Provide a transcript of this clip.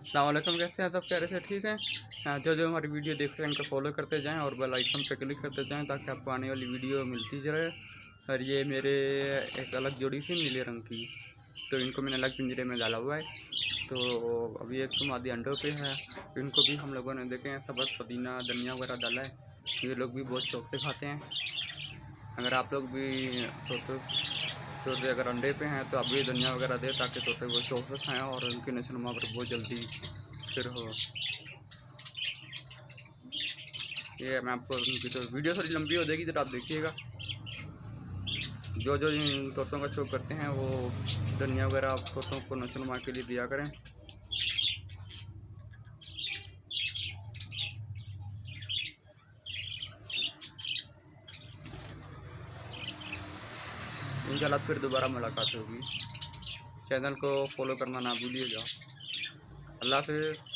अस्सलाम वालेकुम, कैसे हैं सब? प्यारे से ठीक हैं। जो जो हमारी वीडियो देख रहे हैं इनको फॉलो करते जाएं और बेल आइकन पे क्लिक करते जाएं ताकि आपको आने वाली वीडियो मिलती रहे। और ये मेरे एक अलग जोड़ी थी नीले रंग की, तो इनको मैंने अलग पिंजरे में डाला हुआ है। तो अभी एक तो मादी अंडों पे है, तो इनको भी हम लोगों ने देखे हैं सबक पुदीना धनिया वगैरह डाला है। ये लोग भी बहुत शौक से खाते हैं। अगर आप लोग भी तोते अगर अंडे पे हैं तो आप भी धनिया वगैरह दें ताकि तोते वो शौक से खाएँ और उनकी नस्ल नुमा पर बहुत जल्दी फिर हो। ये मैं आपको उनकी तो वीडियो थोड़ी लंबी हो जाएगी, जरा आप देखिएगा। जो जो इन तोतों का शौक करते हैं वो धनिया वगैरह आप तोतों को नस्ल नुमा के लिए दिया करें। इंशाल्लाह फिर दोबारा मुलाकात होगी। चैनल को फॉलो करना ना भूलिएगा। अल्लाह हाफ़िज़।